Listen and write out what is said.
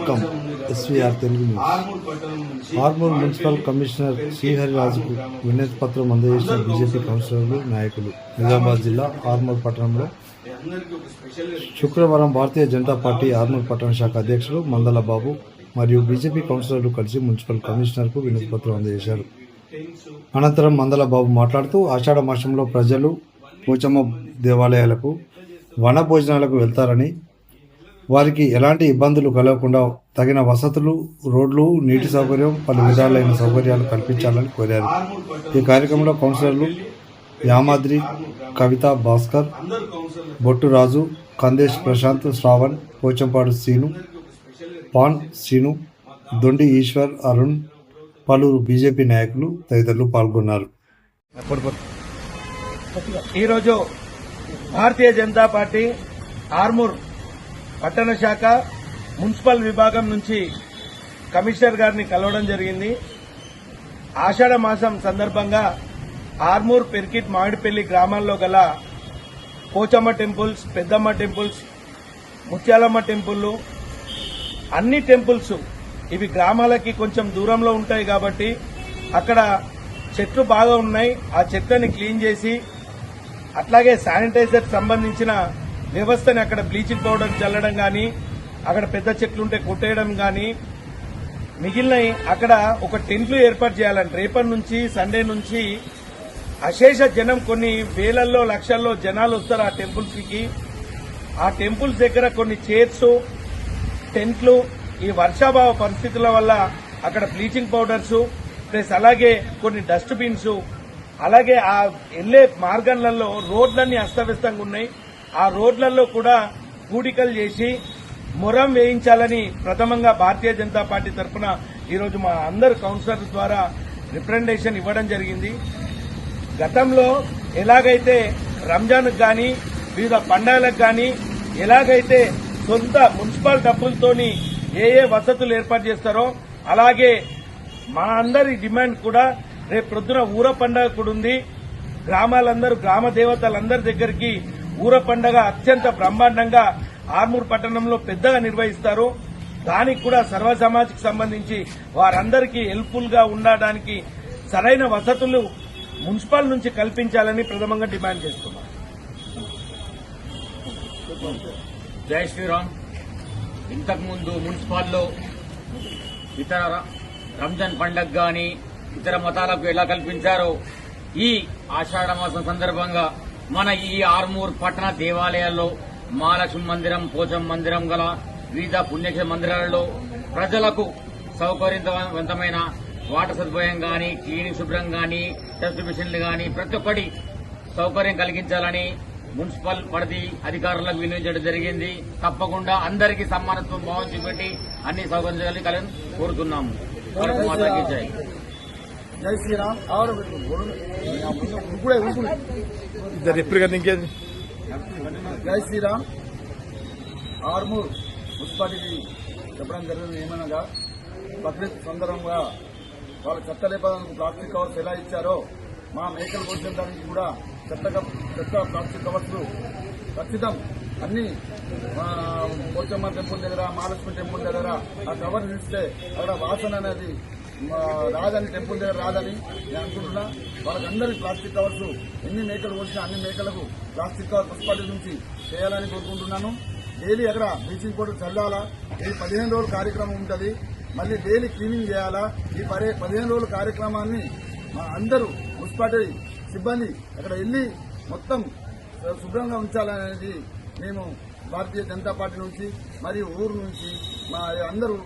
Welcome SVR Telugu news. Armoor municipal commissioner శ్రీహరిరాజుకు వినతి పత్రం అందజేసిన బీజేపీ కౌన్సిలర్లు, నాయకులు. నిజామాబాద్ జిల్లా ఆర్మూర్ పట్టణంలో శుక్రవారం భారతీయ జనతా పార్టీ ఆర్మూర్ పట్టణ శాఖ అధ్యక్షులు మందల బాబు మరియు బీజేపీ కౌన్సిలర్లు కలిసి మున్సిపల్ కమిషనర్కు వినతి పత్రం అందజేశారు. అనంతరం మందల బాబు మాట్లాడుతూ ఆషాఢ మాసంలో ప్రజలు పోచమ్మ దేవాలయాలకు వన భోజనాలకు వెళ్తారని, వారికి ఎలాంటి ఇబ్బందులు కలగకుండా తగిన వసతులు, రోడ్లు, నీటి సౌకర్యం, పలు విధాలైన సౌకర్యాలు కల్పించాలని కోరారు. ఈ కార్యక్రమంలో కౌన్సిలర్లు యామాద్రి, కవిత, భాస్కర్, బొట్టు రాజు, కందేశ్ ప్రశాంత్, శ్రావణ్, పోచంపాడు శ్రీను, పాన్ శ్రీను, దొండి ఈశ్వర్, అరుణ్, పలువురు బీజేపీ నాయకులు తదితరులు పాల్గొన్నారు. ఈరోజు భారతీయ జనతా పార్టీ ఆర్మూర్ పట్టణ శాఖ మున్సిపల్ విభాగం నుంచి కమిషనర్ గారిని కలవడం జరిగింది. ఆషాఢ మాసం సందర్భంగా ఆర్మూర్, పెర్కిట్, మామిడిపల్లి గ్రామాల్లో గల పోచమ్మ టెంపుల్స్, పెద్దమ్మ టెంపుల్స్, ముత్యాలమ్మ టెంపుల్, అన్ని టెంపుల్స్ ఇవి గ్రామాలకి కొంచెం దూరంలో ఉంటాయి కాబట్టి అక్కడ చెట్లు బాగా ఉన్నాయి. ఆ చెట్లని క్లీన్ చేసి అట్లాగే శానిటైజర్ సంబంధించిన వ్యవస్థని అక్కడ బ్లీచింగ్ పౌడర్ చల్లడం కానీ, అక్కడ పెద్ద చెట్లు ఉంటే కొట్టేయడం కానీ, మిగిలిన అక్కడ ఒక టెంట్లు ఏర్పాటు చేయాలంటే రేపటి నుంచి సండే నుంచి అశేష జనం, కొన్ని వేలల్లో లక్షల్లో జనాలు వస్తారు ఆ టెంపుల్స్ కి. ఆ టెంపుల్స్ దగ్గర కొన్ని చైర్స్, టెంట్లు, ఈ వర్షాభావ పరిస్థితుల వల్ల అక్కడ బ్లీచింగ్ పౌడర్స్ ప్లస్ అలాగే కొన్ని డస్ట్ బిన్స్, అలాగే ఆ వెళ్లే మార్గాలలో రోడ్లన్నీ అస్తవ్యస్తంగా ఉన్నాయి. ఆ రోడ్లలో కూడా కూడికలు చేసి మొరం వేయించాలని ప్రథమంగా భారతీయ జనతా పార్టీ తరఫున ఈరోజు మా అందరు కౌన్సిలర్స్ ద్వారా రిప్రజెంటేషన్ ఇవ్వడం జరిగింది. గతంలో ఎలాగైతే రంజాన్కు కానీ, వివిధ పండుగలకు కానీ ఎలాగైతే సొంత మున్సిపల్ డబ్బులతోని ఏ వసతులు ఏర్పాటు చేస్తారో అలాగే మా అందరి డిమాండ్ కూడా రేపు ప్రొద్దున ఊర పండుగ కూడా ఉంది. గ్రామాలందరూ, గ్రామ దేవతలందరి దగ్గరికి ఊర పండుగ అత్యంత బ్రహ్మాండంగా ఆర్మూర్ పట్టణంలో పెద్దగా నిర్వహిస్తారు. దానికి కూడా సర్వ సమాజ్కి సంబంధించి వారందరికీ హెల్ప్ఫుల్ గా ఉండడానికి సరైన వసతులు మున్సిపల్ నుంచి కల్పించాలని ప్రథమంగా డిమాండ్ చేస్తున్నాం. జై శ్రీరామ్. ఇంతకుముందు మున్సిపాల్లో ఇతర రంజాన్ పండుగ గాని ఇతర మతాలకు ఎలా కల్పించారో ఈ ఆషాఢ మాసం సందర్భంగా మన ఈ ఆర్మూర్ పట్టణ దేవాలయాల్లో మహాలక్ష్మి మందిరం, పోచం మందిరం గల వివిధ పుణ్యక్షేత్ర మందిరాలలో ప్రజలకు సౌకర్యవంతమైన వాటర్ సదుపాయం గాని, క్లీనింగ్ శుభ్రం గాని, టెస్ట్ మిషన్లు గాని ప్రతి ఒక్కటి సౌకర్యం కలిగించాలని మున్సిపల్ పరిధి అధికారులకు వినియోగించడం జరిగింది. తప్పకుండా అందరికీ సమానత్వం భావం చూపెట్టి అన్ని సౌకర్యాలు కోరుతున్నాము. జై శ్రీరామ్. జై శ్రీరామ్. ఆర్మూర్ మున్సిపాలిటీ చెప్పడం జరిగింది ఏమనగా, బక్రీద్ సందర్భంగా వాళ్ళ చెత్త లేపడానికి ప్లాస్టిక్ కవర్స్ ఎలా ఇచ్చారో మా మేకలు పోషించడానికి కూడా చెత్త ప్లాస్టిక్ కవర్స్ ఖచ్చితం అన్ని పోచమ్మ టెంపుల్ దగ్గర, మహాలక్ష్మి టెంపుల్ దగ్గర ఆ కవర్స్ ఇస్తే అక్కడ వాసన అనేది రాదని, టెంపుల్ దగ్గర రాదని నేను అనుకుంటున్నా. వాళ్ళకందరికీ ప్లాస్టిక్ కవర్స్ ఎన్ని మేకలు పోసినా అన్ని మేకలకు ప్లాస్టిక్ కవర్ మున్సిపాలిటీ నుంచి చేయాలని కోరుకుంటున్నాను. డైలీ అక్కడ బ్లీచింగ్ పౌడర్ చల్లాలా. ఈ 15 రోజుల కార్యక్రమం ఉంటుంది. మళ్ళీ డైలీ క్లీనింగ్ చేయాలా. ఈ 15 రోజుల కార్యక్రమాన్ని మా అందరూ మున్సిపాలిటీ సిబ్బంది అక్కడ వెళ్లి మొత్తం శుభ్రంగా ఉంచాలనేది మేము భారతీయ జనతా పార్టీ నుంచి మరియు ఊరు నుంచి మా అందరూ